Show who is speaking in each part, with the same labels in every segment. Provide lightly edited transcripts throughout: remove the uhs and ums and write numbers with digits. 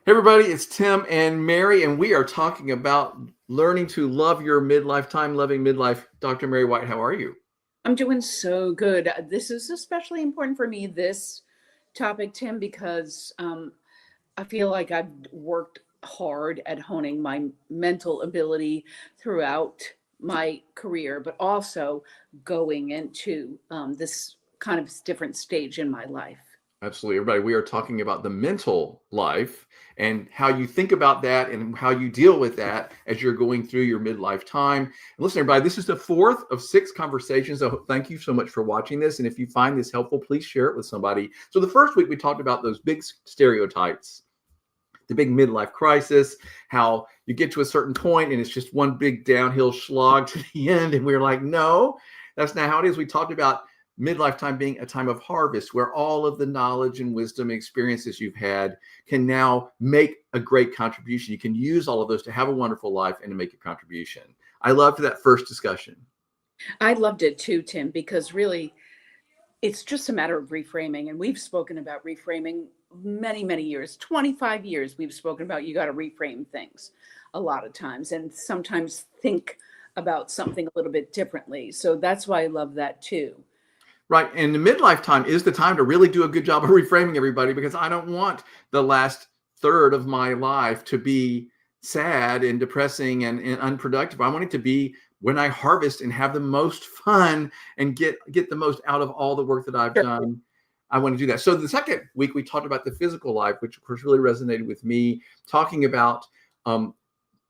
Speaker 1: Hey everybody, it's Tim and Mary, and we are talking about learning to love your midlife, time loving midlife. Dr. Mary White, how are you?
Speaker 2: I'm doing so good. This is especially important for me, this topic, Tim, because I feel like I've worked hard at honing my mental ability throughout my career, but also going into this kind of different stage in my life.
Speaker 1: Absolutely, everybody. We are talking about the mental life and how you think about that and how you deal with that as you're going through your midlife time. And listen, everybody, this is the fourth of six conversations. So thank you so much for watching this. And if you find this helpful, please share it with somebody. So the first week we talked about those big stereotypes, the big midlife crisis, how you get to a certain point and it's just one big downhill slog to the end. And we were like, no, that's not how it is. We talked about midlife time being a time of harvest where all of the knowledge and wisdom and experiences you've had can now make a great contribution. You can use all of those to have a wonderful life and to make a contribution. I loved that first discussion.
Speaker 2: I loved it too, Tim, because really it's just a matter of reframing. And we've spoken about reframing many, many years, 25 years. We've spoken about you got to reframe things a lot of times and sometimes think about something a little bit differently. So that's why I love that too.
Speaker 1: Right. And the midlife time is the time to really do a good job of reframing everybody, because I don't want the last third of my life to be sad and depressing and unproductive. I want it to be when I harvest and have the most fun and get the most out of all the work that I've
Speaker 2: Sure.
Speaker 1: done. I want to do that. So the second week we talked about the physical life, which of course really resonated with me, talking about um,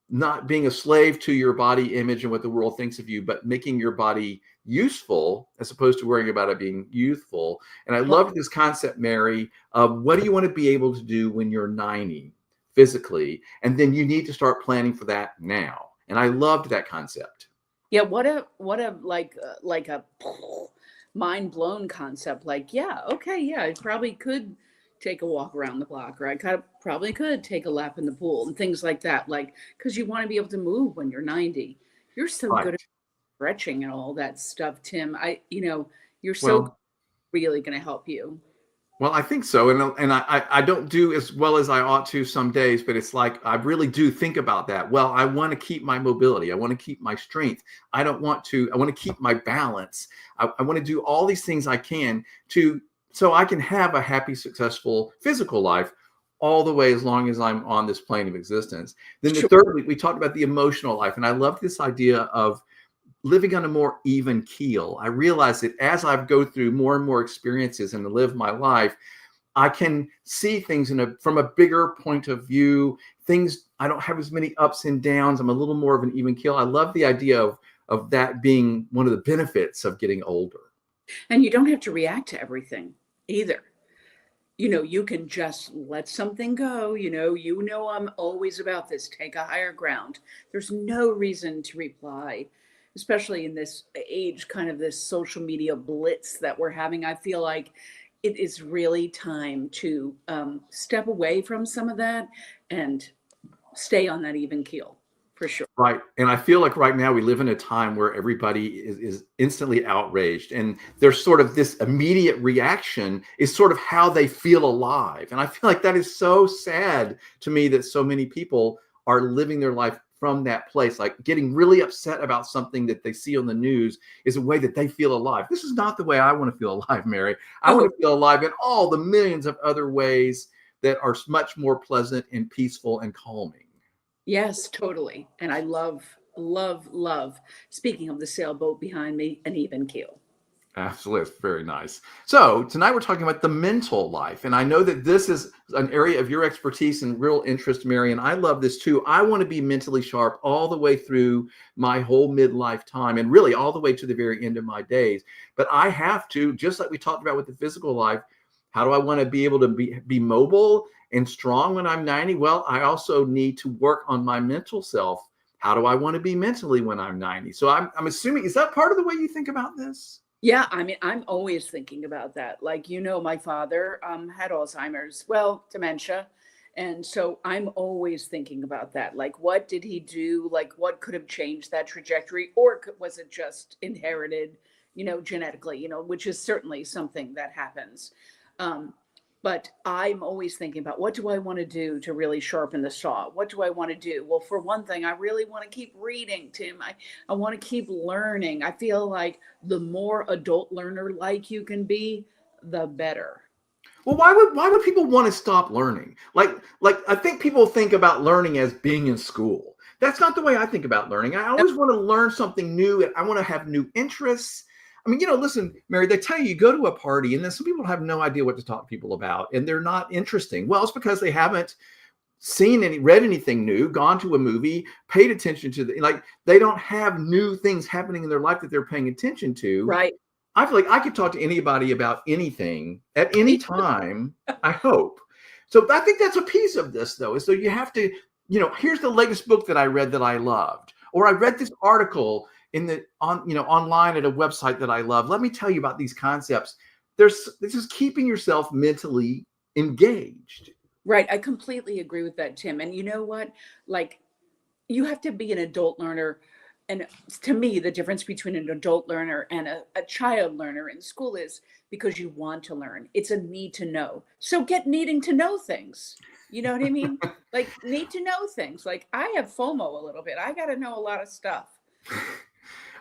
Speaker 1: not being a slave to your body image and what the world thinks of you, but making your body useful as opposed to worrying about it being youthful. And I love this concept, Mary, of what do you want to be able to do when you're 90 physically? And then you need to start planning for that now. And I loved that concept.
Speaker 2: Yeah. What a like a mind blown concept. Like, yeah, okay. Yeah. I probably could take a walk around the block, or I probably could take a lap in the pool and things like that. Like, cause you want to be able to move when you're 90. You're so
Speaker 1: Right.
Speaker 2: good at stretching and all that stuff, Tim. You're so
Speaker 1: Well,
Speaker 2: really going to help you.
Speaker 1: Well, I think so, and I don't do as well as I ought to some days, but it's like I really do think about that. Well, I want to keep my mobility, I want to keep my strength. I don't want to. I want to keep my balance. I want to do all these things I can to so I can have a happy, successful physical life all the way as long as I'm on this plane of existence. Then the
Speaker 2: Sure.
Speaker 1: third week we talked about the emotional life, and I love this idea of living on a more even keel. I realize that as I go through more and more experiences and live my life, I can see things from a bigger point of view. Things I don't have as many ups and downs. I'm a little more of an even keel. I love the idea of that being one of the benefits of getting older.
Speaker 2: And you don't have to react to everything either. You can just let something go. I'm always about this. Take a higher ground. There's no reason to reply, especially in this age, kind of this social media blitz that we're having. I feel like it is really time to step away from some of that and stay on that even keel for sure.
Speaker 1: Right. And I feel like right now we live in a time where everybody is instantly outraged. And there's sort of this immediate reaction is sort of how they feel alive. And I feel like that is so sad to me that so many people are living their life from that place. Like getting really upset about something that they see on the news is a way that they feel alive. This is not the way I want to feel alive, Mary. I want
Speaker 2: Oh,
Speaker 1: to feel alive in all the millions of other ways that are much more pleasant and peaceful and calming.
Speaker 2: yes, totally. And I love, love, love. Speaking of the sailboat behind me, an even keel.
Speaker 1: Absolutely. It's very nice. So tonight we're talking about the mental life. And I know that this is an area of your expertise and real interest, Mary. And I love this too. I want to be mentally sharp all the way through my whole midlife time and really all the way to the very end of my days. But I have to, just like we talked about with the physical life, how do I want to be able to be mobile and strong when I'm 90? Well, I also need to work on my mental self. How do I want to be mentally when I'm 90? So I'm assuming, is that part of the way you think about this?
Speaker 2: Yeah, I mean, I'm always thinking about that. Like, my father had Alzheimer's, well, dementia. And so I'm always thinking about that. Like, what did he do? Like, what could have changed that trajectory? Or was it just inherited, genetically, which is certainly something that happens. Um, But I'm always thinking about, what do I want to do to really sharpen the saw? What do I want to do? Well, for one thing, I really want to keep reading, Tim. I want to keep learning. I feel like the more adult learner like you can be, the better.
Speaker 1: Well, why would people want to stop learning? Like I think people think about learning as being in school. That's not the way I think about learning. I always want to learn something new, and I want to have new interests. I mean, listen, Mary, they tell you go to a party, and then some people have no idea what to talk to people about, and they're not interesting. Well, it's because they haven't read anything new, gone to a movie, paid attention to like they don't have new things happening in their life that they're paying attention to.
Speaker 2: Right.
Speaker 1: I feel like I could talk to anybody about anything at any time, I hope. So I think that's a piece of this, though, is so you have to, here's the latest book that I read that I loved, or I read this article online at a website that I love. Let me tell you about these concepts. This is keeping yourself mentally engaged.
Speaker 2: Right. I completely agree with that, Tim. And you know what? Like, you have to be an adult learner. And to me, the difference between an adult learner and a child learner in school is because you want to learn. It's a need to know. So get needing to know things. You know what I mean? Like, need to know things. Like, I have FOMO a little bit. I got to know a lot of stuff.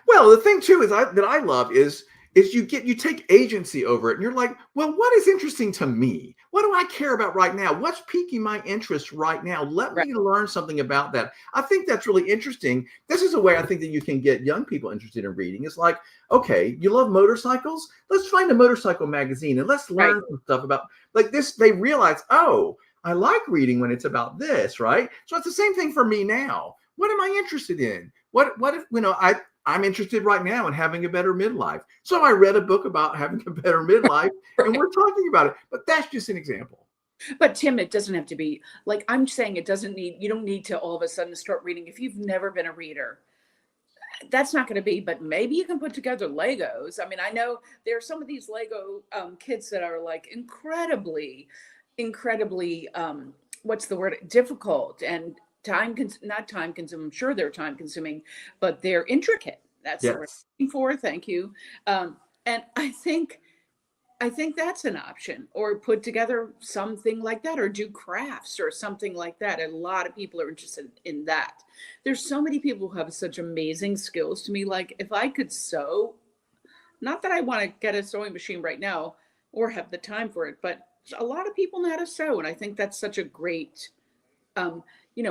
Speaker 1: Well, the thing too is that I love is you take agency over it, and you're like, well, what is interesting to me? What do I care about right now? What's piquing my interest right now? Let
Speaker 2: Right.
Speaker 1: me learn something about that. I think that's really interesting. This is a way I think that you can get young people interested in reading. It's like, okay, you love motorcycles? Let's find a motorcycle magazine and let's
Speaker 2: Right.
Speaker 1: learn some stuff about like this. They realize, oh, I like reading when it's about this, right? So it's the same thing for me now. What am I interested in? What if I'm interested right now in having a better midlife. So I read a book about having a better midlife, and
Speaker 2: Right.
Speaker 1: we're talking about it. But that's just an example.
Speaker 2: But Tim, it doesn't have to be like, I'm saying you don't need to all of a sudden start reading if you've never been a reader. That's not going to be, but maybe you can put together Legos. I mean, I know there are some of these Lego kits that are like incredibly, what's the word, difficult and not time consuming. I'm sure they're time consuming, but they're intricate. That's the word
Speaker 1: Yes.
Speaker 2: I'm looking for. Thank you. And I think that's an option, or put together something like that, or do crafts or something like that. A lot of people are interested in that. There's so many people who have such amazing skills to me. Like, if I could sew, not that I want to get a sewing machine right now or have the time for it, but a lot of people know how to sew. And I think that's such a great, um,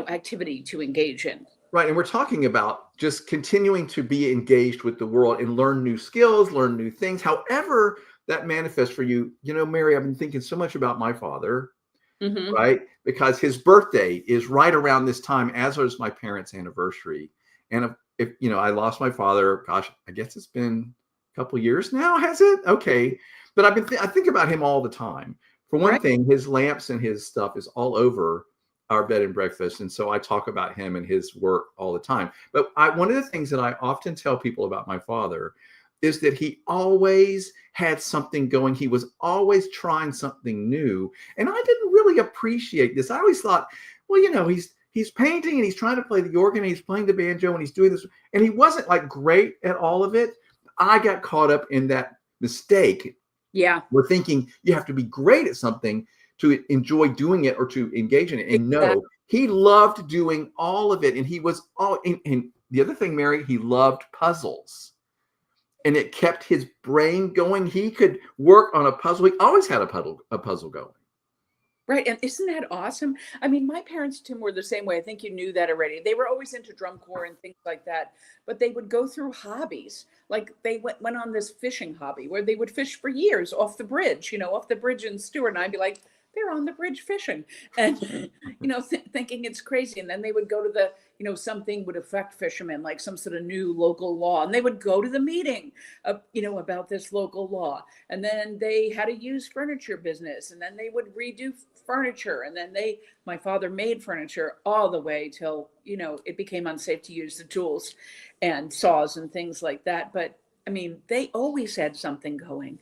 Speaker 2: activity to engage in.
Speaker 1: Right. And we're talking about just continuing to be engaged with the world and learn new skills, learn new things, however that manifests for you. Mary, I've been thinking so much about my father,
Speaker 2: Hmm.
Speaker 1: right? Because his birthday is right around this time, as was my parents' anniversary. And if I lost my father, gosh, I guess it's been a couple years now, has it? Okay. But I think about him all the time. For one
Speaker 2: Right.
Speaker 1: thing, his lamps and his stuff is all over our bed and breakfast. And so I talk about him and his work all the time. But one of the things that I often tell people about my father is that he always had something going. He was always trying something new. And I didn't really appreciate this. I always thought, well, he's painting and he's trying to play the organ and he's playing the banjo and he's doing this. And he wasn't like great at all of it. I got caught up in that mistake.
Speaker 2: Yeah.
Speaker 1: We're thinking you have to be great at something to enjoy doing it or to engage in it. And
Speaker 2: Exactly.
Speaker 1: no, he loved doing all of it. And he was and the other thing, Mary, he loved puzzles. And it kept his brain going. He could work on a puzzle. He always had a puzzle going.
Speaker 2: Right. And isn't that awesome? I mean, my parents, Tim, were the same way. I think you knew that already. They were always into drum corps and things like that, but they would go through hobbies. Like, they went on this fishing hobby where they would fish for years off the bridge, off the bridge in Stewart. And I'd be like, they're on the bridge fishing and, thinking it's crazy. And then they would go to something would affect fishermen, like some sort of new local law. And they would go to the meeting, about this local law. And then they had a used furniture business. And then they would redo furniture. And then my father made furniture all the way till, it became unsafe to use the tools and saws and things like that. But I mean, they always had something going.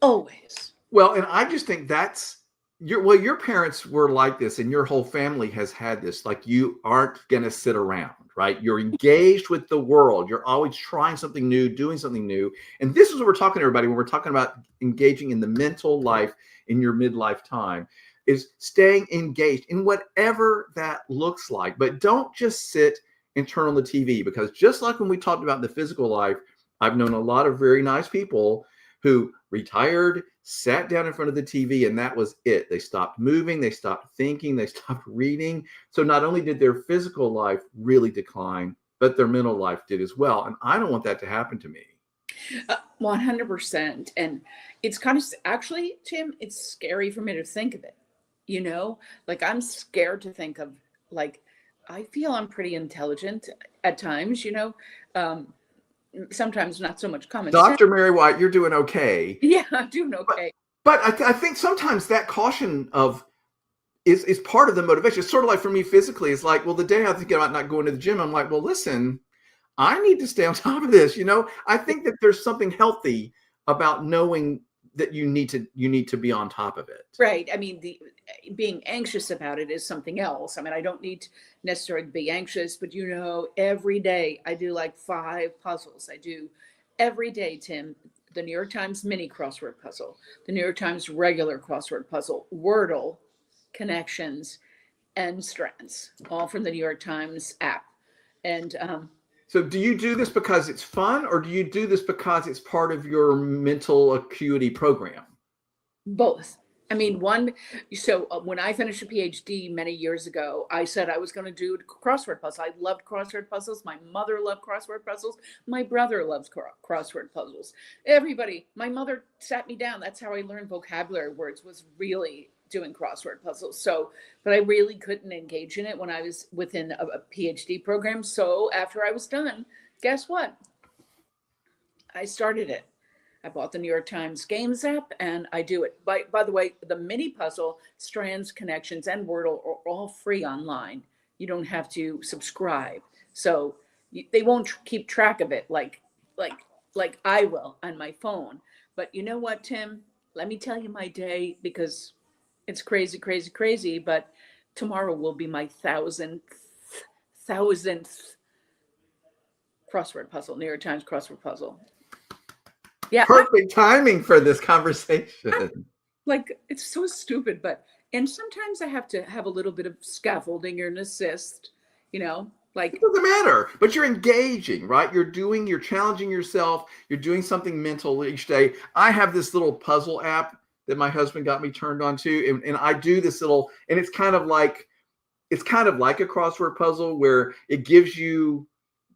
Speaker 2: Always.
Speaker 1: Well, and I just think that's, your parents were like this, and your whole family has had this. Like, you aren't gonna sit around, right? You're engaged with the world. You're always trying something new, doing something new. And this is what we're talking to everybody when we're talking about engaging in the mental life in your midlife time, is staying engaged in whatever that looks like. But don't just sit and turn on the TV, because just like when we talked about the physical life, I've known a lot of very nice people who retired, sat down in front of the TV, and that was it. They stopped moving, they stopped thinking, they stopped reading. So not only did their physical life really decline, but their mental life did as well. And I don't want that to happen to me.
Speaker 2: 100%. And it's kind of actually, Tim, it's scary for me to think of it. You know, like I'm scared to think of, like, I feel I'm pretty intelligent at times, um, sometimes not so much common sense.
Speaker 1: Dr. Mary White, you're doing okay.
Speaker 2: Yeah, I'm doing
Speaker 1: But,
Speaker 2: okay.
Speaker 1: I think sometimes that caution of is part of the motivation. It's sort of like for me physically, it's like, well, the day I think about not going to the gym, I'm like, well, listen, I need to stay on top of this. I think that there's something healthy about knowing that you need to be on top of it.
Speaker 2: Right. I mean, the being anxious about it is something else. I mean, I don't need necessarily to be anxious, but every day I do like 5 puzzles. I do every day, Tim, the New York Times mini crossword puzzle, the New York Times regular crossword puzzle, Wordle, connections, and strands, all from the New York Times app. And
Speaker 1: So do you do this because it's fun, or do you do this because it's part of your mental acuity program?
Speaker 2: both. I mean, when I finished a PhD many years ago, I said I was going to do crossword puzzles. I loved crossword puzzles. My mother loved crossword puzzles. My brother loves crossword puzzles. Everybody, my mother sat me down. That's how I learned vocabulary words, was really doing crossword puzzles. So, but I really couldn't engage in it when I was within a PhD program. So after I was done, guess what? I started it. I bought the New York Times Games app and I do it. By the way, the mini puzzle, strands, connections, and Wordle are all free online. You don't have to subscribe. So they won't keep track of it like like I will on my phone. But you know what, Tim? Let me tell you my day, because it's crazy, crazy, crazy. But tomorrow will be my thousandth crossword puzzle, New York Times crossword puzzle. Yeah,
Speaker 1: Perfect timing for this conversation.
Speaker 2: like it's so stupid, and sometimes I have to have a little bit of scaffolding or an assist,
Speaker 1: It
Speaker 2: like
Speaker 1: doesn't matter, but you're engaging, right? You're challenging yourself. You're doing something mental each day. I have this little puzzle app that my husband got me turned on to, and I do this little, and it's kind of like a crossword puzzle where it gives you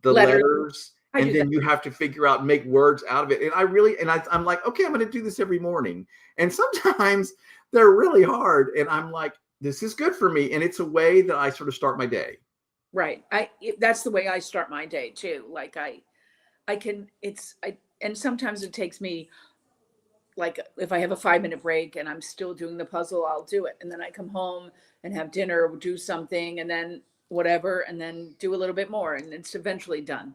Speaker 1: the
Speaker 2: letters.
Speaker 1: letters,
Speaker 2: I
Speaker 1: and
Speaker 2: do that.
Speaker 1: then you have to figure out, make words out of it. And I'm like, okay, I'm going to do this every morning. And sometimes they're really hard, and I'm like, this is good for me, and it's a way that I sort of start my day.
Speaker 2: Right. That's the way I start my day too. Like I can, and sometimes it takes me, like if I have a 5 minute break and I'm still doing the puzzle, I'll do it. And then I come home and have dinner, do something, and then whatever, and then do a little bit more, and it's eventually done.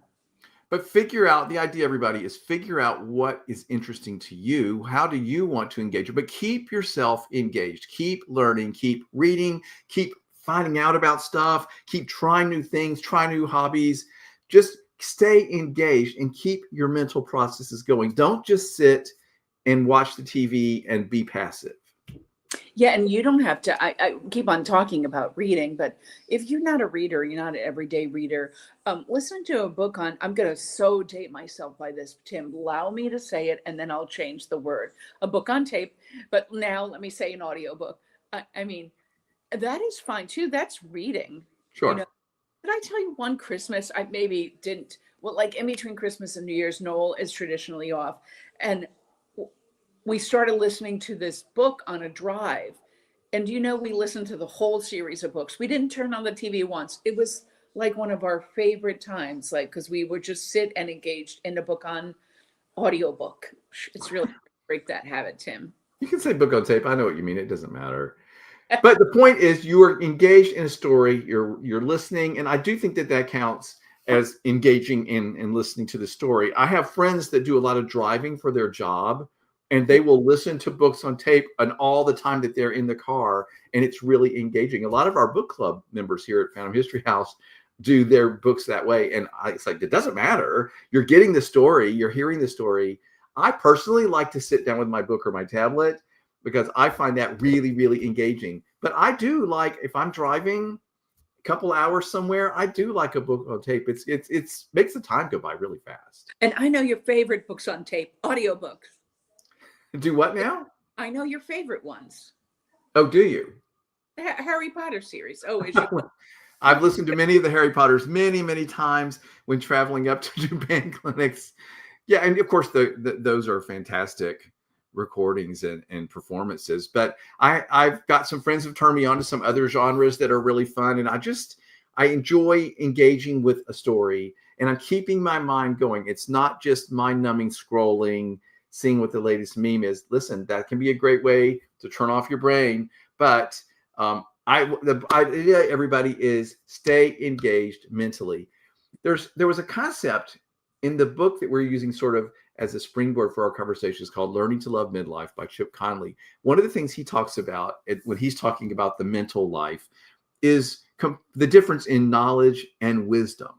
Speaker 1: But the idea, everybody, is figure out what is interesting to you. How do you want to engage? But keep yourself engaged. Keep learning, keep reading, keep finding out about stuff, keep trying new things, try new hobbies. Just stay engaged and keep your mental processes going. Don't just sit and watch the TV and be passive.
Speaker 2: Yeah, and you don't have to. I keep on talking about reading, but if you're not a reader, you're not an everyday reader. Listen to a book on. I'm gonna so date myself by this, Tim. Allow me to say it, and then I'll change the word. A book on tape, but now let me say an audiobook. I mean, that is fine too. That's reading. You know,
Speaker 1: Sure.
Speaker 2: did I tell you one Christmas? I maybe didn't. Well, like in between Christmas and New Year's, Noel is traditionally off, and we started listening to this book on a drive. And we listened to the whole series of books. We didn't turn on the TV once. It was like one of our favorite times, like, because we would just sit and engaged in a book on audiobook. It's really break that habit, Tim.
Speaker 1: You can say book on tape. I know what you mean. It doesn't matter. But the point is, you are engaged in a story. You're listening, and I do think that counts as engaging in listening to the story. I have friends that do a lot of driving for their job, and they will listen to books on tape and all the time that they're in the car, and it's really engaging. A lot of our book club members here at Phantom History House do their books that way, and it's like, it doesn't matter. You're getting the story, you're hearing the story. I personally like to sit down with my book or my tablet because I find that really, really engaging. But I do like, if I'm driving a couple hours somewhere, I do like a book on tape. It's makes the time go by really fast.
Speaker 2: And I know your favorite books on tape, audiobooks.
Speaker 1: Do what now?
Speaker 2: I know your favorite ones.
Speaker 1: Oh, do you?
Speaker 2: The Harry Potter series. Oh, is you?
Speaker 1: I've listened to many of the Harry Potters many, many times when traveling up to do band clinics. Yeah, and of course, those are fantastic recordings and performances. But I've got some friends who've turned me on to some other genres that are really fun, and I enjoy engaging with a story, and I'm keeping my mind going. It's not just mind-numbing scrolling, seeing what the latest meme is. Listen, that can be a great way to turn off your brain, but the idea, everybody, is stay engaged mentally. There was a concept in the book that we're using sort of as a springboard for our conversations called Learning to Love Midlife by Chip Conley. One of the things he talks about when he's talking about the mental life is the difference in knowledge and wisdom.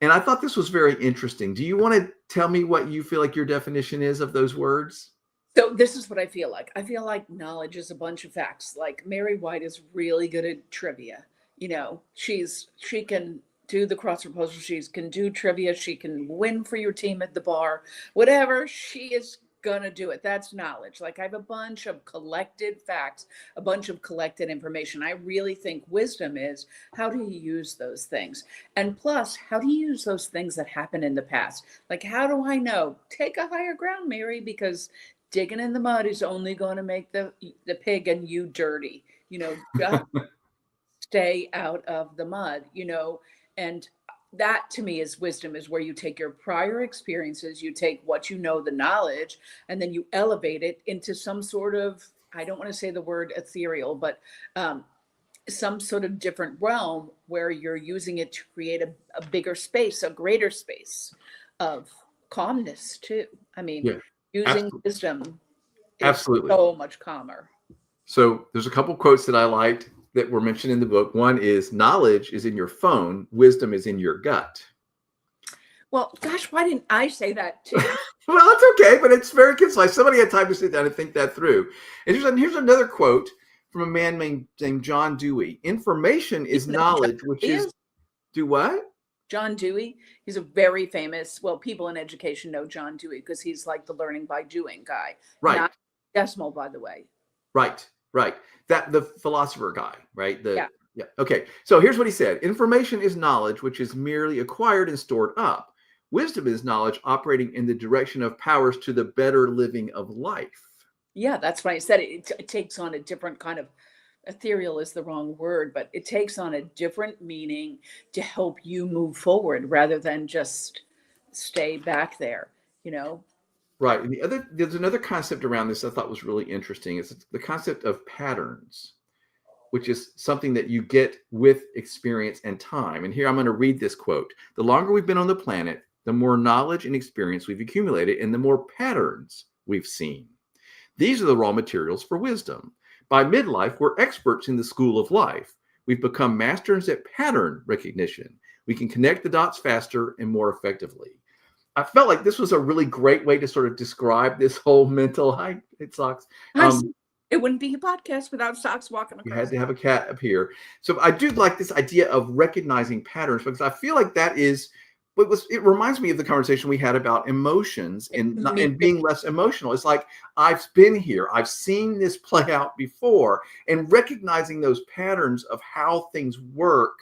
Speaker 1: And I thought this was very interesting. Do you want to tell me what you feel like your definition is of those words?
Speaker 2: So this is what I feel like. I feel like knowledge is a bunch of facts. Like Mary White is really good at trivia. She can do the crossword puzzle. She can do trivia. She can win for your team at the bar. Whatever, she is gonna do it. That's knowledge. Like I have a bunch of collected facts, a bunch of collected information. I really think wisdom is how do you use those things? And plus, how do you use those things that happened in the past? Like, how do I know? Take a higher ground, Mary, because digging in the mud is only going to make the pig and you dirty. Just stay out of the mud, and that to me is wisdom, is where you take your prior experiences, you take what the knowledge, and then you elevate it into some sort of, I don't want to say the word ethereal, but some sort of different realm where you're using it to create a bigger space, a greater space of calmness too. I mean,
Speaker 1: Yeah,
Speaker 2: using
Speaker 1: absolutely.
Speaker 2: wisdom is
Speaker 1: Absolutely.
Speaker 2: so much calmer.
Speaker 1: So there's a couple quotes that I liked that were mentioned in the book. One is, knowledge is in your phone, wisdom is in your gut.
Speaker 2: Well, gosh, why didn't I say that too?
Speaker 1: Well, it's okay, but it's very concise. Somebody had time to sit down and think that through. And here's another quote from a man named John Dewey. Information is knowledge, which is, do what?
Speaker 2: John Dewey. He's a very famous, well, people in education know John Dewey because he's like the learning by doing guy.
Speaker 1: Right.
Speaker 2: Not decimal, by the way.
Speaker 1: Right. That the philosopher guy, right?
Speaker 2: Yeah.
Speaker 1: Okay. So here's what he said. Information is knowledge, which is merely acquired and stored up. Wisdom is knowledge operating in the direction of powers to the better living of life.
Speaker 2: Yeah, that's why I said it. It takes on a different kind of, ethereal is the wrong word, but it takes on a different meaning to help you move forward rather than just stay back there,
Speaker 1: Right. And there's another concept around this I thought was really interesting. It's the concept of patterns, which is something that you get with experience and time. And here I'm going to read this quote. The longer we've been on the planet, the more knowledge and experience we've accumulated and the more patterns we've seen. These are the raw materials for wisdom. By midlife, we're experts in the school of life. We've become masters at pattern recognition. We can connect the dots faster and more effectively. I felt like this was a really great way to sort of describe this whole mental. It sucks.
Speaker 2: It wouldn't be a podcast without Socks walking across.
Speaker 1: You had to have a cat up here. So I do like this idea of recognizing patterns, because I feel like that is it reminds me of the conversation we had about emotions and being less emotional. It's like, I've been here, I've seen this play out before, and recognizing those patterns of how things work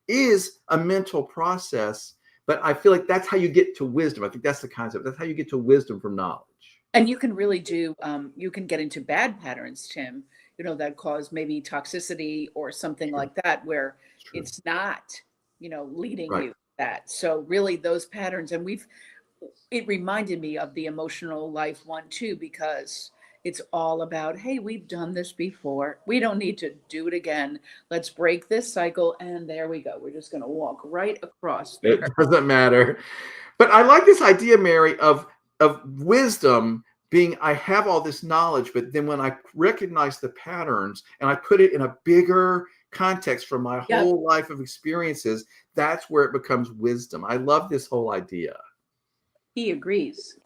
Speaker 1: is a mental process. But I feel like that's how you get to wisdom. I think that's the concept. That's how you get to wisdom from knowledge.
Speaker 2: And you can really you can get into bad patterns, Tim, that cause maybe toxicity or something like that, where it's not, leading you to that. So really those patterns, and it reminded me of the emotional life one too, because it's all about, hey, we've done this before. We don't need to do it again. Let's break this cycle. And there we go. We're just going to walk right across there.
Speaker 1: It doesn't matter. But I like this idea, Mary, of wisdom being I have all this knowledge, but then when I recognize the patterns and I put it in a bigger context from my
Speaker 2: Yep.
Speaker 1: whole life of experiences, that's where it becomes wisdom. I love this whole idea.
Speaker 2: He agrees.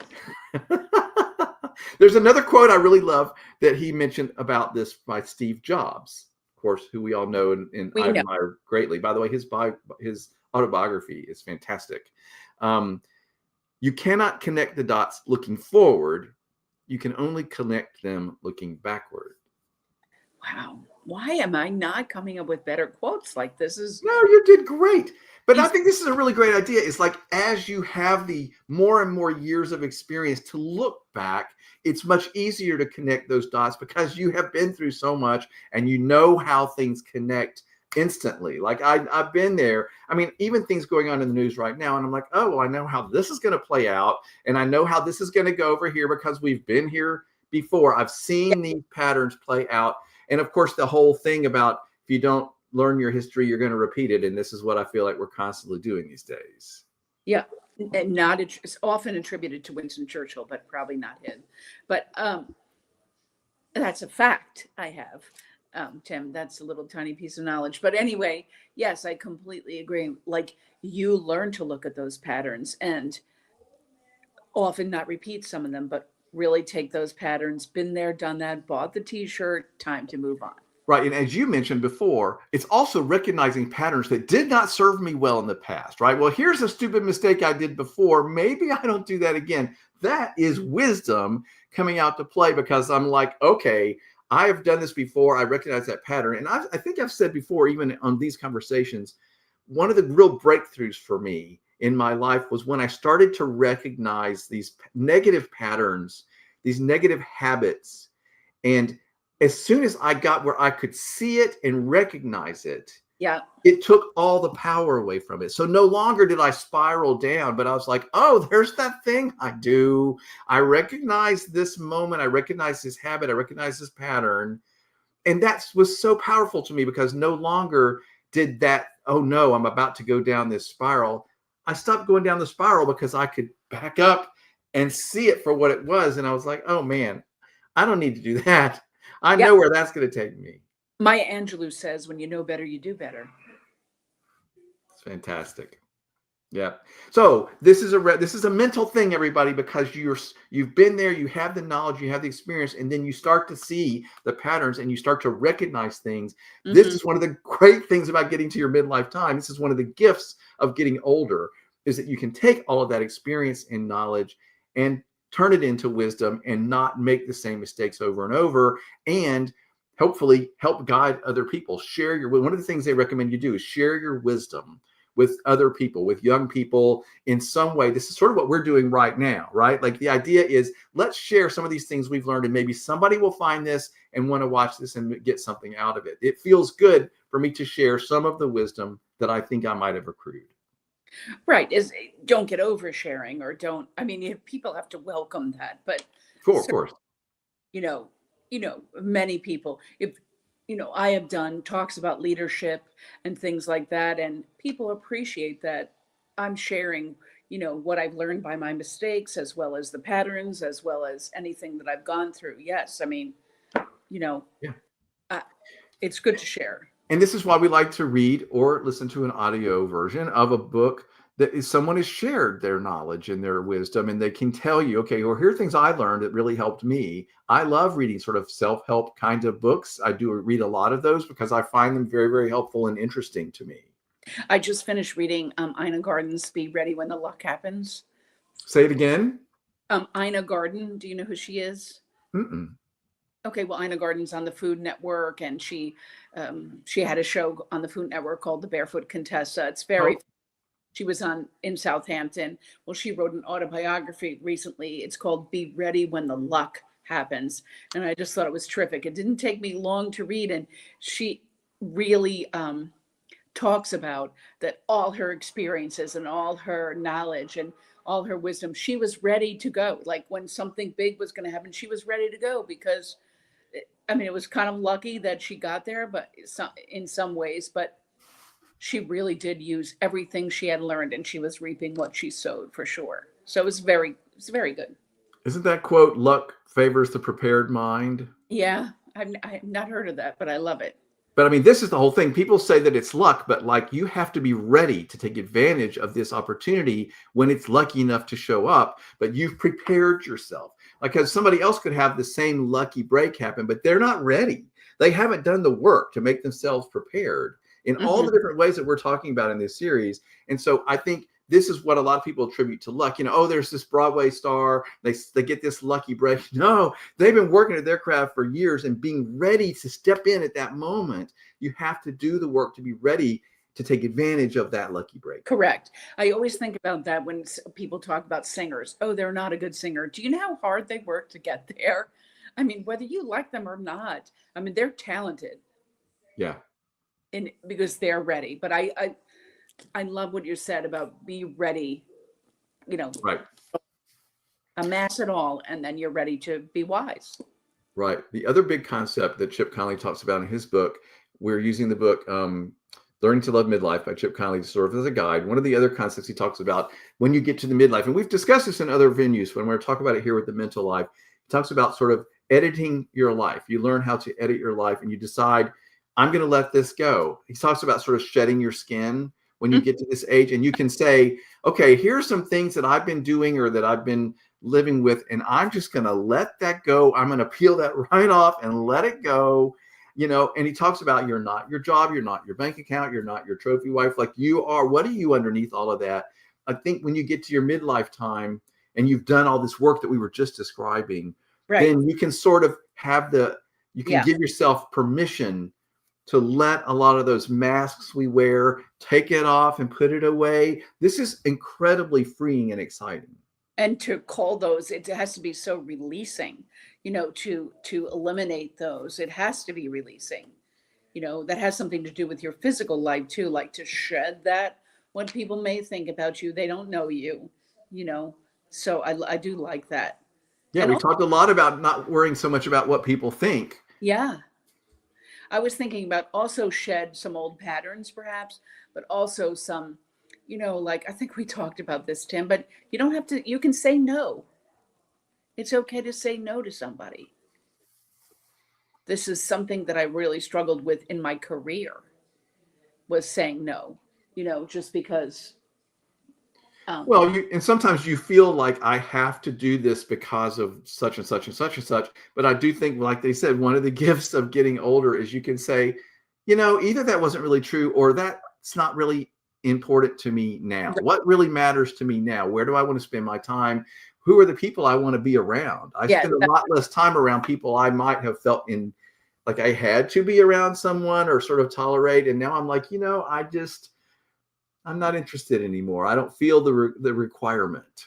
Speaker 1: There's another quote I really love that he mentioned about this by Steve Jobs, of course, who we all know and I
Speaker 2: We know.
Speaker 1: admire greatly. By the way, his autobiography is fantastic. Um, you cannot connect the dots looking forward. You can only connect them looking backward.
Speaker 2: Wow. Why am I not coming up with better quotes like this? Is
Speaker 1: No, you did great. But I
Speaker 2: he's
Speaker 1: think this is a really great idea. It's like as you have the more and more years of experience to look back, it's much easier to connect those dots because you have been through so much and you know how things connect instantly. Like I've been there. I mean, even things going on in the news right now, and I'm like, oh, well, I know how this is going to play out, and I know how this is going to go over here because we've been here before. I've
Speaker 2: yeah,
Speaker 1: seen these patterns play out, and of course, the whole thing about if you don't learn your history, you're going to repeat it. And this is what I feel like we're constantly doing these days.
Speaker 2: yeah, and not it's often attributed to Winston Churchill, but probably not him. But that's a fact I have. Tim, that's a little tiny piece of knowledge. But anyway, yes, I completely agree. Like you learn to look at those patterns and often not repeat some of them, but really take those patterns, been there, done that, bought the t-shirt, time to move on.
Speaker 1: Right. And as you mentioned before, it's also recognizing patterns that did not serve me well in the past, right? Well, here's a stupid mistake I did before. Maybe I don't do that again. That is wisdom coming out to play because I'm like, okay, I have done this before. I recognize that pattern. And I think I've said before, even on these conversations, one of the real breakthroughs for me in my life was when I started to recognize these negative patterns, these negative habits. And as soon as I got where I could see it and recognize it,
Speaker 2: Yeah.
Speaker 1: it took all the power away from it. So no longer did I spiral down, but I was like, oh, there's that thing I do. I recognize this moment. I recognize this habit. I recognize this pattern. And that was so powerful to me because no longer did that, oh no, I'm about to go down this spiral. I stopped going down the spiral because I could back up and see it for what it was. And I was like, oh man, I don't need to do that. I
Speaker 2: Yeah.
Speaker 1: know where that's going to take me.
Speaker 2: Maya Angelou says, when you know better, you do better.
Speaker 1: It's fantastic. Yeah. So this is a mental thing, everybody, because you've been there, you have the knowledge, you have the experience, and then you start to see the patterns and you start to recognize things. This
Speaker 2: Hmm.
Speaker 1: is one of the great things about getting to your midlife time. This is one of the gifts of getting older, is that you can take all of that experience and knowledge and turn it into wisdom and not make the same mistakes over and over, and hopefully help guide other people. Share your one of the things they recommend you do is share your wisdom with other people, with young people in some way. This is sort of what we're doing right now, right? Like the idea is let's share some of these things we've learned and maybe somebody will find this and want to watch this and get something out of it. It feels good for me to share some of the wisdom that I think I might have accrued.
Speaker 2: Right. Is don't get oversharing or don't. I mean, people have to welcome that, but
Speaker 1: Of course.
Speaker 2: you know, many people, if I have done talks about leadership and things like that, and people appreciate that I'm sharing, what I've learned by my mistakes, as well as the patterns, as well as anything that I've gone through. Yes, I mean, you know,
Speaker 1: Yeah.
Speaker 2: uh, it's good to share.
Speaker 1: And this is why we like to read or listen to an audio version of a book that is someone has shared their knowledge and their wisdom, and they can tell you, okay, well, here are things I learned that really helped me. I love reading sort of self-help kind of books. I do read a lot of those because I find them very, very helpful and interesting to me.
Speaker 2: I just finished reading Ina Garden's "Be Ready When the Luck Happens."
Speaker 1: Say it again.
Speaker 2: Ina Garden, do you know who she is?
Speaker 1: Mm-mm.
Speaker 2: Okay, well, Ina Garden's on the Food Network, and she had a show on the Food Network called The Barefoot Contessa. It's
Speaker 1: Oh,
Speaker 2: very She was on in Southampton. Well, she wrote an autobiography recently. It's called "Be Ready When the Luck Happens," and I just thought it was terrific. It didn't take me long to read, and she really talks about that all her experiences and all her knowledge and all her wisdom. She was ready to go. Like when something big was going to happen, she was ready to go because I mean, it was kind of lucky that she got there, but in some ways, but she really did use everything she had learned and she was reaping what she sowed for sure. So it's very good.
Speaker 1: Isn't that quote, luck favors the prepared mind?
Speaker 2: Yeah, I've not heard of that, but I love it.
Speaker 1: But I mean, this is the whole thing. People say that it's luck, but like you have to be ready to take advantage of this opportunity when it's lucky enough to show up, but you've prepared yourself. Like, because somebody else could have the same lucky break happen, but they're not ready. They haven't done the work to make themselves prepared in all the
Speaker 2: Hmm.
Speaker 1: different ways that we're talking about in this series. And so I think this is what a lot of people attribute to luck. You know, oh, there's this Broadway star. They get this lucky break. No, they've been working at their craft for years and being ready to step in at that moment. You have to do the work to be ready to take advantage of that lucky break.
Speaker 2: Correct. I always think about that when people talk about singers. Oh, they're not a good singer. Do you know how hard they work to get there? I mean, whether you like them or not, I mean, they're talented
Speaker 1: Yeah,
Speaker 2: and because they're ready. But I love what you said about be ready, you know,
Speaker 1: right,
Speaker 2: amass it all, and then you're ready to be wise.
Speaker 1: right. The other big concept that Chip Conley talks about in his book, we're using the book Learning to Love Midlife by Chip Conley to serve as a guide. One of the other concepts he talks about when you get to the midlife, and we've discussed this in other venues when we're talking about it here with the mental life, he talks about sort of editing your life. You learn how to edit your life and you decide, I'm going to let this go. He talks about sort of shedding your skin when you get to this age, and you can say, okay, here's some things that I've been doing or that I've been living with, and I'm just going to let that go. I'm going to peel that right off and let it go. You know, and he talks about you're not your job, you're not your bank account, you're not your trophy wife, like you are. What are you underneath all of that? I think when you get to your midlife time and you've done all this work that we were just describing,
Speaker 2: Right.
Speaker 1: then you can sort of have you can
Speaker 2: Yeah.
Speaker 1: give yourself permission to let a lot of those masks we wear, take it off and put it away. This is incredibly freeing and exciting.
Speaker 2: And to call those, it has to be so releasing, to eliminate those. It has to be releasing. That has something to do with your physical life too, like to shed that what people may think about you, they don't know you, you know. So I do like that.
Speaker 1: Yeah,
Speaker 2: And
Speaker 1: we
Speaker 2: also,
Speaker 1: talked a lot about not worrying so much about what people think.
Speaker 2: yeah, I was thinking about also shed some old patterns perhaps, but also some, like I think we talked about this, Tim, but you don't have to, you can say no. It's okay to say no to somebody. This is something that I really struggled with in my career, was saying no, just because um
Speaker 1: Well, and sometimes you feel like I have to do this because of such and such and such and such. But I do think, like they said, one of the gifts of getting older is you can say, either that wasn't really true or that's not really important to me now. What really matters to me now? Where do I want to spend my time? Who are the people I want to be around? I
Speaker 2: yeah,
Speaker 1: spend a lot less time around people I might have felt in like I had to be around someone or sort of tolerate. And now I'm like, I'm not interested anymore. I don't feel the requirement.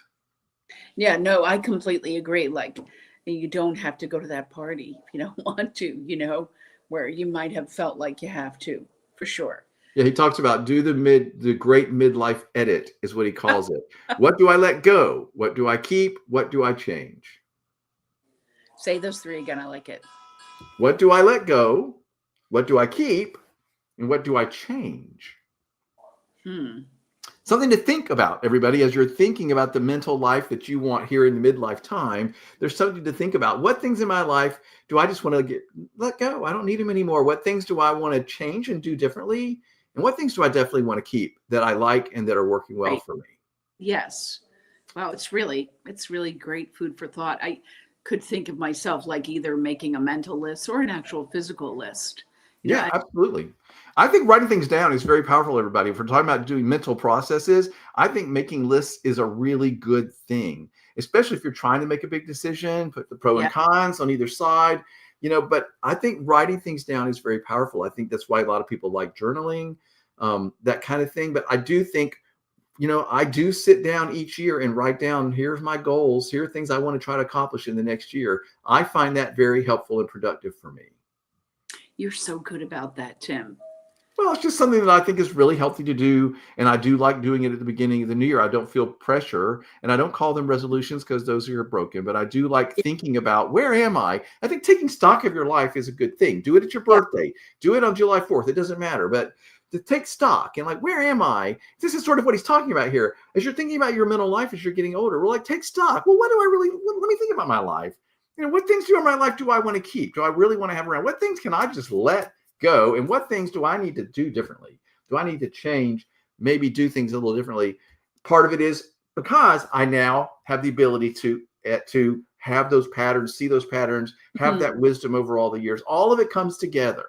Speaker 2: yeah, no, I completely agree. Like, you don't have to go to that party if you don't want to, where you might have felt like you have to, for sure.
Speaker 1: Yeah, he talks about the great midlife edit is what he calls it. What do I let go? What do I keep? What do I change?
Speaker 2: Say those three again. I like it.
Speaker 1: What do I let go? What do I keep? And what do I change?
Speaker 2: Hmm.
Speaker 1: Something to think about, everybody, as you're thinking about the mental life that you want here in the midlife time. There's something to think about. What things in my life do I just want to let go? I don't need them anymore. What things do I want to change and do differently? And what things do I definitely want to keep that I like and that are working well
Speaker 2: Right.
Speaker 1: for me?
Speaker 2: Yes. Wow, it's really great food for thought. I could think of myself like either making a mental list or an actual physical list.
Speaker 1: Yeah, absolutely. I think writing things down is very powerful, everybody. If we're talking about doing mental processes, I think making lists is a really good thing, especially if you're trying to make a big decision, put the pro
Speaker 2: Yeah,
Speaker 1: and cons on either side, but I think writing things down is very powerful. I think that's why a lot of people like journaling, that kind of thing. But I do think, I do sit down each year and write down, here's my goals, here are things I want to try to accomplish in the next year. I find that very helpful and productive for me.
Speaker 2: you're so good about that, Tim.
Speaker 1: Well, it's just something that I think is really healthy to do. And I do like doing it at the beginning of the new year. I don't feel pressure and I don't call them resolutions because those are broken, but I do like thinking about where am I? I think taking stock of your life is a good thing. Do it at your
Speaker 2: Yeah,
Speaker 1: birthday, do it on July 4th. It doesn't matter. But to take stock and like, where am I? This is sort of what he's talking about here. As you're thinking about your mental life as you're getting older, we're like, take stock. Well, what do I really, let me think about my life. What things in my life do I want to keep? Do I really want to have around? What things can I just let go? And what things do I need to do differently? Do I need to change, maybe do things a little differently? Part of it is because I now have the ability to have those patterns, see those patterns, have that wisdom over all the years. All of it comes together.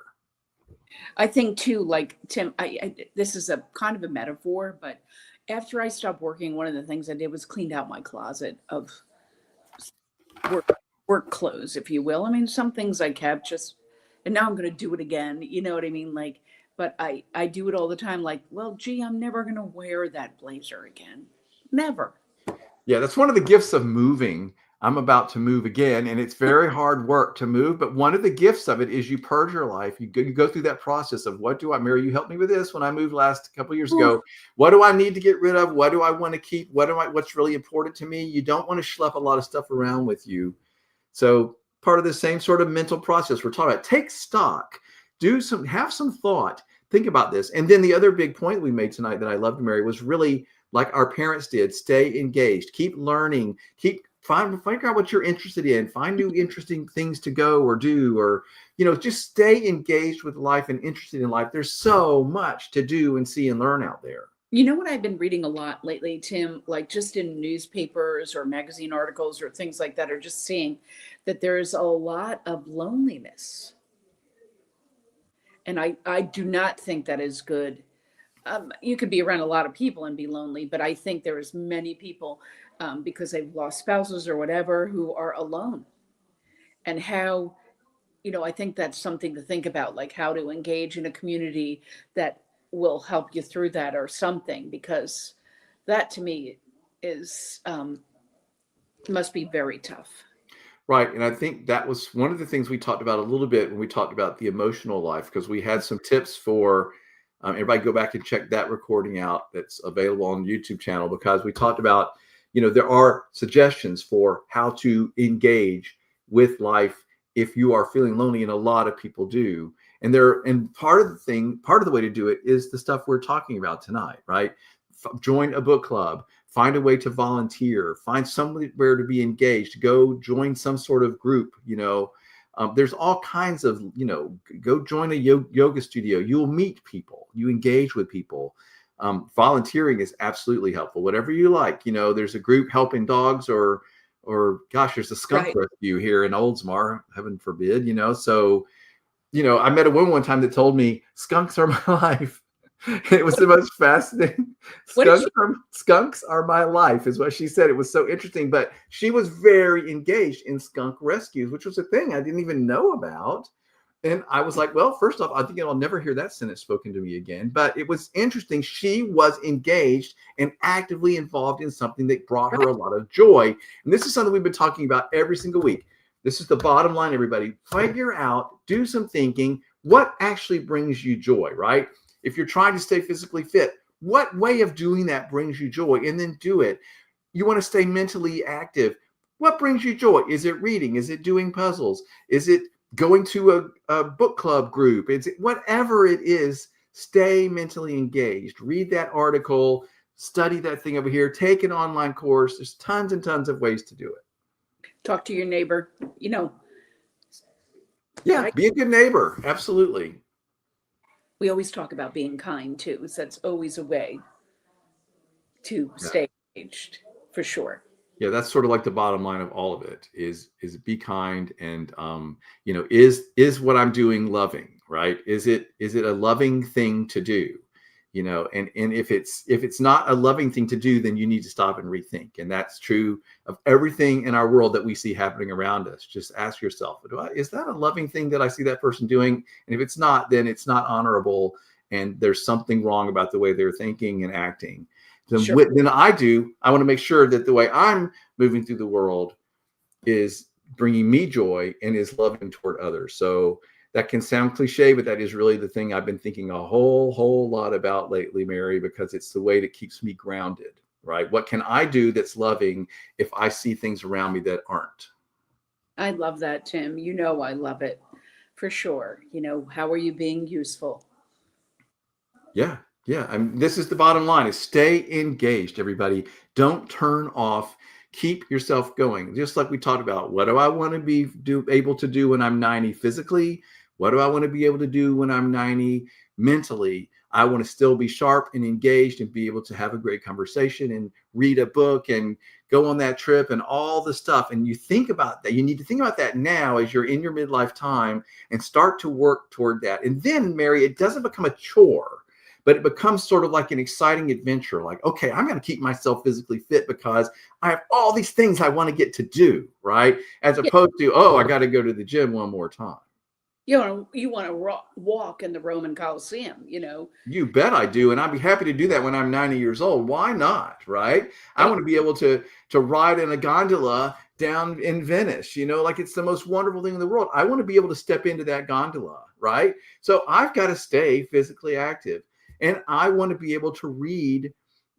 Speaker 2: I think too, like Tim, this is a kind of a metaphor, but after I stopped working, one of the things I did was cleaned out my closet of work work clothes, if you will. I mean, some things I kept just, and now I'm going to do it again. You know what I mean? Like, but I do it all the time. Like, well, gee, I'm never going to wear that blazer again. Never.
Speaker 1: Yeah, that's one of the gifts of moving. I'm about to move again, and it's very hard work to move. But one of the gifts of it is you purge your life. You go through that process of what do I, Mary, you helped me with this when I moved last couple of years ago. What do I need to get rid of? What do I want to keep? What's really important to me? You don't want to schlep a lot of stuff around with you. So part of the same sort of mental process we're talking about. Take stock, have some thought, think about this. And then the other big point we made tonight that I loved, Mary, was really like our parents did, stay engaged, keep learning, figure out what you're interested in, find new interesting things to go or do, or, just stay engaged with life and interested in life. There's so much to do and see and learn out there.
Speaker 2: You know what I've been reading a lot lately, Tim, like just in newspapers or magazine articles or things like that, or just seeing that there's a lot of loneliness. And I do not think that is good. You could be around a lot of people and be lonely, but I think there's many people because they've lost spouses or whatever who are alone. And how, I think that's something to think about, like how to engage in a community that will help you through that or something, because that to me is must be very tough.
Speaker 1: Right. And I think that was one of the things we talked about a little bit when we talked about the emotional life, because we had some tips for everybody go back and check that recording out that's available on the YouTube channel, because we talked about, there are suggestions for how to engage with life if you are feeling lonely, and a lot of people do. And part of the way to do it is the stuff we're talking about tonight, right? Join a book club, find a way to volunteer, find somewhere to be engaged, go join some sort of group. There's all kinds of, go join a yoga studio. You'll meet people, you engage with people. Volunteering is absolutely helpful, whatever you like. There's a group helping dogs, or gosh, there's a skunk rescue here in Oldsmar, heaven forbid, so, I met a woman one time that told me skunks are my life. It was the most fascinating. Skunks are my life, is what she said. It was so interesting, but she was very engaged in skunk rescues, which was a thing I didn't even know about. And I was like, well, first off, I think I'll never hear that sentence spoken to me again. But it was interesting. She was engaged and actively involved in something that brought her a lot of joy. And this is something we've been talking about every single week. This is the bottom line, everybody. Figure out, do some thinking, what actually brings you joy, right? If you're trying to stay physically fit, what way of doing that brings you joy? And then do it. You want to stay mentally active. What brings you joy? Is it reading? Is it doing puzzles? Is it going to a book club group? It's whatever it is, stay mentally engaged. Read that article, study that thing over here, take an online course. There's tons and tons of ways to do it.
Speaker 2: Talk to your neighbor,
Speaker 1: Yeah, right? Be a good neighbor. Absolutely.
Speaker 2: We always talk about being kind too. So that's always a way to stay engaged, for sure.
Speaker 1: Yeah, that's sort of like the bottom line of all of it is be kind, and is what I'm doing loving, right? Is it a loving thing to do? And if it's not a loving thing to do, then you need to stop and rethink. And that's true of everything in our world that we see happening around us. Just ask yourself, is that a loving thing that I see that person doing? And if it's not, then it's not honorable, and there's something wrong about the way they're thinking and acting. Then I want to make sure that the way I'm moving through the world is bringing me joy and is loving toward others. So that can sound cliche, but that is really the thing I've been thinking a whole lot about lately, Mary, because it's the way that keeps me grounded, right? What can I do that's loving if I see things around me that aren't?
Speaker 2: I love that, Tim. I love it for sure. How are you being useful?
Speaker 1: Yeah, yeah. This is the bottom line: is stay engaged. Everybody, don't turn off. Keep yourself going. Just like we talked about. What do I want to be able to do when I'm 90 physically? What do I want to be able to do when I'm 90 mentally? I want to still be sharp and engaged and be able to have a great conversation and read a book and go on that trip and all the stuff. And you think about that. You need to think about that now as you're in your midlife time and start to work toward that. And then, Mary, it doesn't become a chore, but it becomes sort of like an exciting adventure. Like, okay, I'm going to keep myself physically fit because I have all these things I want to get to do, right? As
Speaker 2: Yeah.
Speaker 1: opposed to, oh, I got to go to the gym one more time.
Speaker 2: You want to walk in the Roman Colosseum, you know.
Speaker 1: You bet I do, and I'd be happy to do that when I'm 90 years old. Why not, right? I
Speaker 2: Yeah.
Speaker 1: want to be able to ride in a gondola down in Venice, like it's the most wonderful thing in the world. I want to be able to step into that gondola, right? So I've got to stay physically active, and I want to be able to read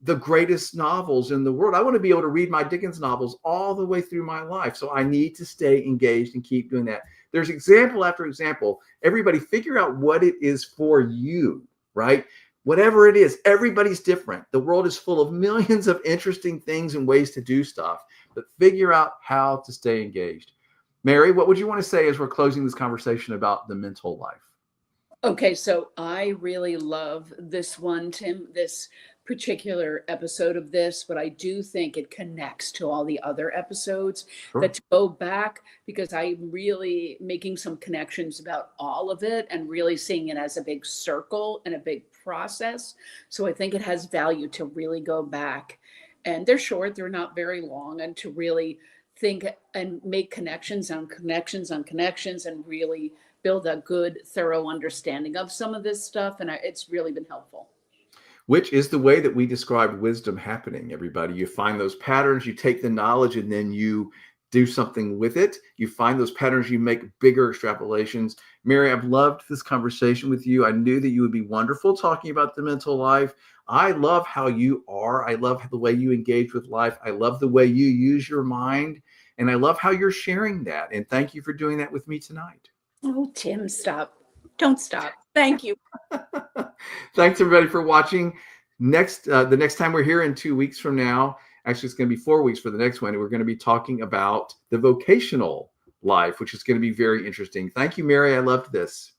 Speaker 1: the greatest novels in the world. I want to be able to read my Dickens novels all the way through my life. So I need to stay engaged and keep doing that. There's example after example. Everybody figure out what it is for you, right? Whatever it is, everybody's different. The world is full of millions of interesting things and ways to do stuff, but figure out how to stay engaged. Mary, what would you want to say as we're closing this conversation about the mental life?
Speaker 2: Okay, so I really love this one, Tim, this particular episode of this, but I do think it connects to all the other episodes that
Speaker 1: Sure.
Speaker 2: to go back because I'm really making some connections about all of it and really seeing it as a big circle and a big process. So I think it has value to really go back. And they're short, they're not very long, and to really think and make connections on connections on connections and really build a good, thorough understanding of some of this stuff. And it's really been helpful.
Speaker 1: Which is the way that we describe wisdom happening, everybody. You find those patterns, you take the knowledge, and then you do something with it. You find those patterns, you make bigger extrapolations. Mary, I've loved this conversation with you. I knew that you would be wonderful talking about the mental life. I love how you are. I love the way you engage with life. I love the way you use your mind. And I love how you're sharing that. And thank you for doing that with me tonight.
Speaker 2: Oh, Tim, stop. Don't stop. Thank you.
Speaker 1: Thanks everybody for watching. The next time we're here in 2 weeks from now, actually it's going to be 4 weeks for the next one. We're going to be talking about the vocational life, which is going to be very interesting. Thank you, Mary. I loved this.